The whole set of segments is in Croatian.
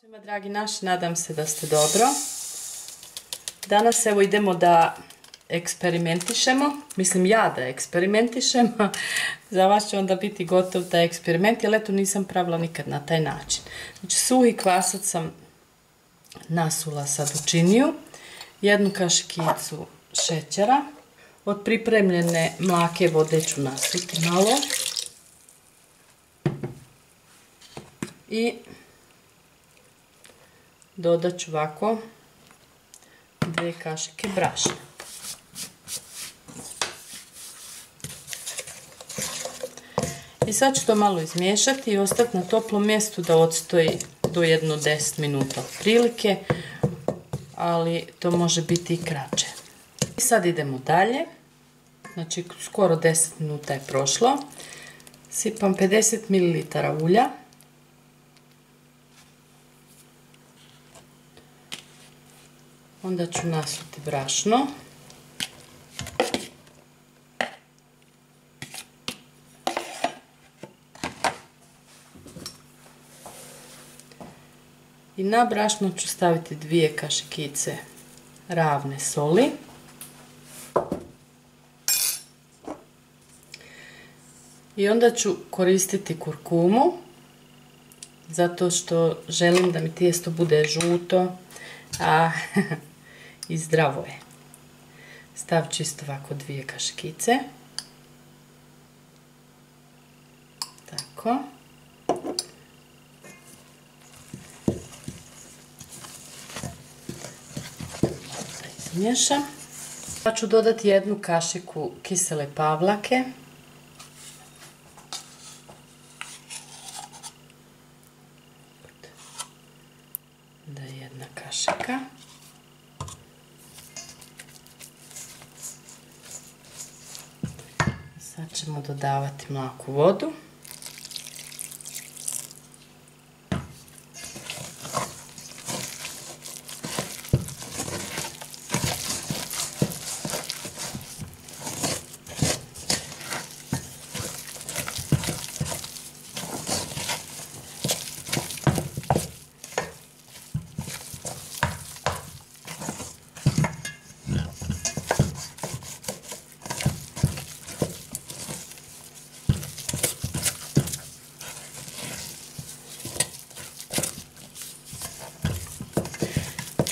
Svima dragi naši, nadam se da ste dobro. Danas evo idemo da eksperimentišemo, mislim ja da eksperimentišem, za vas će onda biti gotov taj eksperiment, jer eto nisam pravila nikad na taj način. Znači suhi kvasac sam nasula sad u činiju, jednu kašikicu šećera, od pripremljene mlake vode ću nasuti malo i dodat ću ovako 2 kašike brašna. I sad ću to malo izmiješati i ostati na toplom mjestu da odstoji do jedno 10 minuta otprilike, ali to može biti i kraće. I sad idemo dalje, znači skoro 10 minuta je prošlo. Sipam 50 ml ulja. Onda ću nasuti brašno. I na brašno ću staviti 2 kašikice ravne soli. I onda ću koristiti kurkumu, zato što želim da mi tijesto bude žuto, i zdravo je. Stavit ću isto ovako 2 kašikice. Tako. Izmiješam. Pa ću dodati 1 kašiku kisele pavlake. Da je 1 kašika. Sad ćemo dodavati mlaku vodu.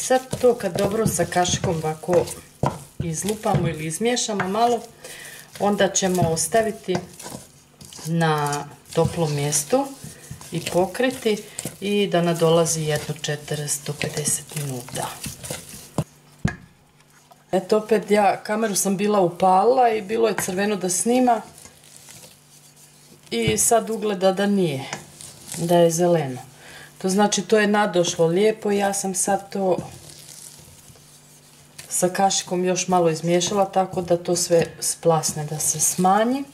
Sad to kad dobro sa kašikom ovako izlupamo ili izmiješamo malo, onda ćemo ostaviti na toplom mjestu i pokriti i da nadolazi jedno 40 do 50 minuta. Eto opet kameru sam bila upalila i bilo je crveno da snima i sad ugleda da nije, da je zeleno. To znači to je nadošlo lijepo i ja sam sad to sa kašikom još malo izmiješala tako da to sve splasne, da se smanji.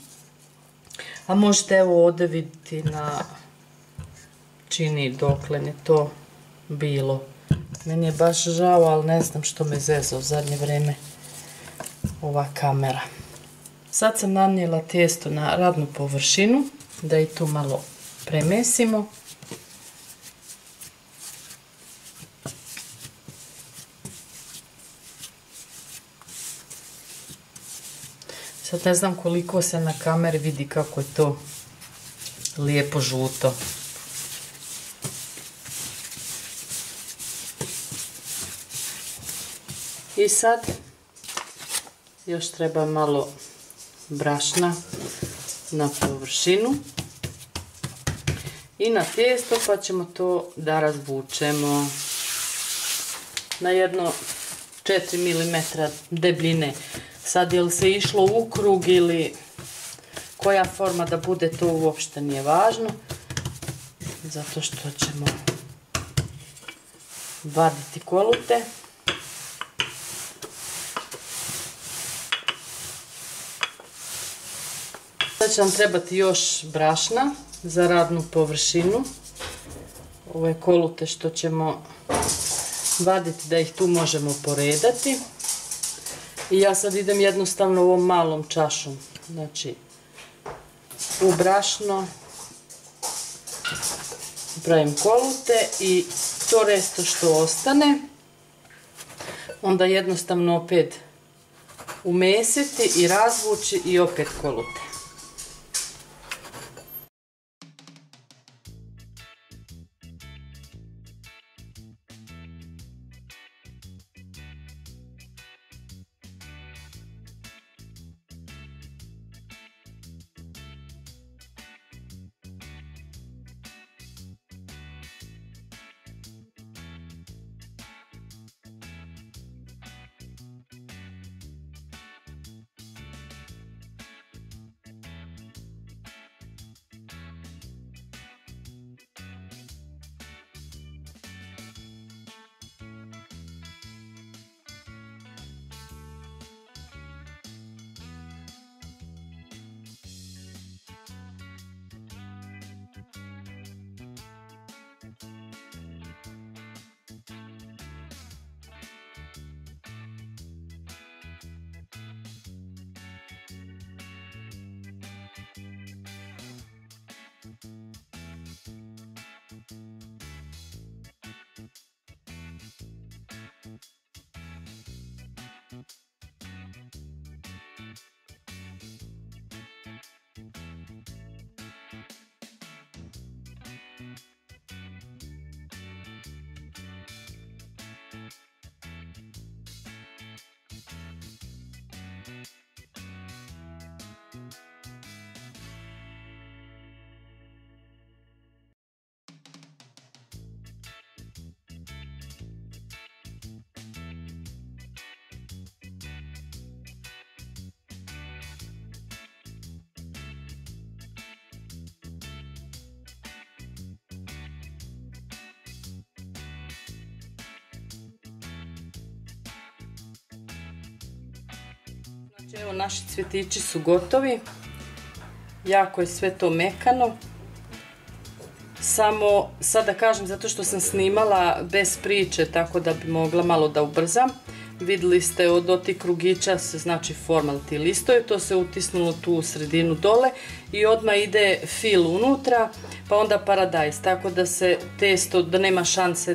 A možete evo ovdje vidjeti na čini dokle je to bilo. Meni je baš žao, ali ne znam što me zeza u zadnje vrijeme ova kamera. Sad sam nanijela tijesto na radnu površinu, da i tu malo premesimo. Sad ne znam koliko se na kameri vidi kako je to lijepo žuto. I sad još treba malo brašna na površinu i na tijesto, pa ćemo to da razvučemo na jedno 4 mm debljine. Sad je li se išlo u krug ili koja forma da bude, to uopšte nije važno, zato što ćemo vaditi kolute. Sad će nam trebati još brašna za radnu površinu. Ove kolute što ćemo vaditi da ih tu možemo poredati. I ja sad idem jednostavno ovom malom čašom, znači u brašno pravim kolute i to resto što ostane onda jednostavno opet umesiti i razvući i opet kolute. Evo naši cvjetići su gotovi, jako je sve to mekano, samo sad da kažem zato što sam snimala bez priče tako da bi mogla malo da ubrzam. Vidjeli ste od tih krugića se znači formal ti listovi, to se utisnulo tu u sredinu dole i odmah ide fil unutra pa onda paradajz, tako da se testo, da nema šanse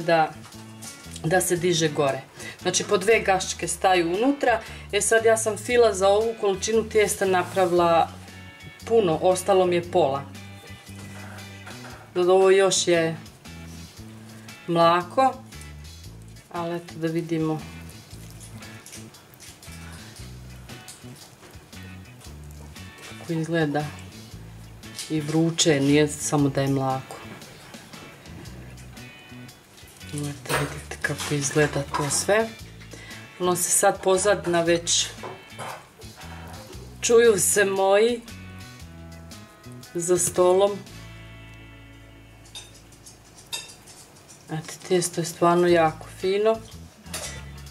da se diže gore. Znači po 2 gaščke staju unutra. Sad ja sam fila za ovu količinu tijesta napravila puno, ostalo mi je pola. Ovo još je mlako, ali eto da vidimo. Kako izgleda i vruće, nije samo da je mlako. Vidite kako izgleda to sve. Ono se sad pozadina već čuju se moji za stolom. Eto, tijesto je stvarno jako fino.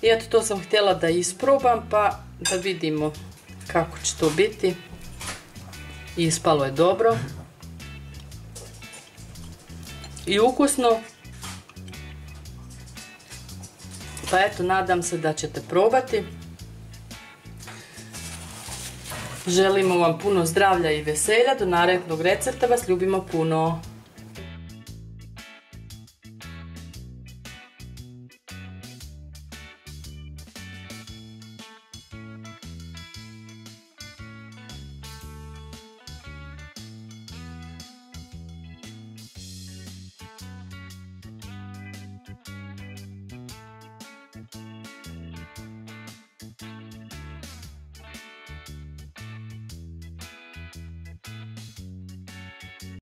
I eto, to sam htjela da isprobam pa da vidimo kako će to biti. Ispalo je dobro i ukusno. Pa eto, nadam se da ćete probati. Želimo vam puno zdravlja i veselja. Do narednog recepta vas ljubimo puno.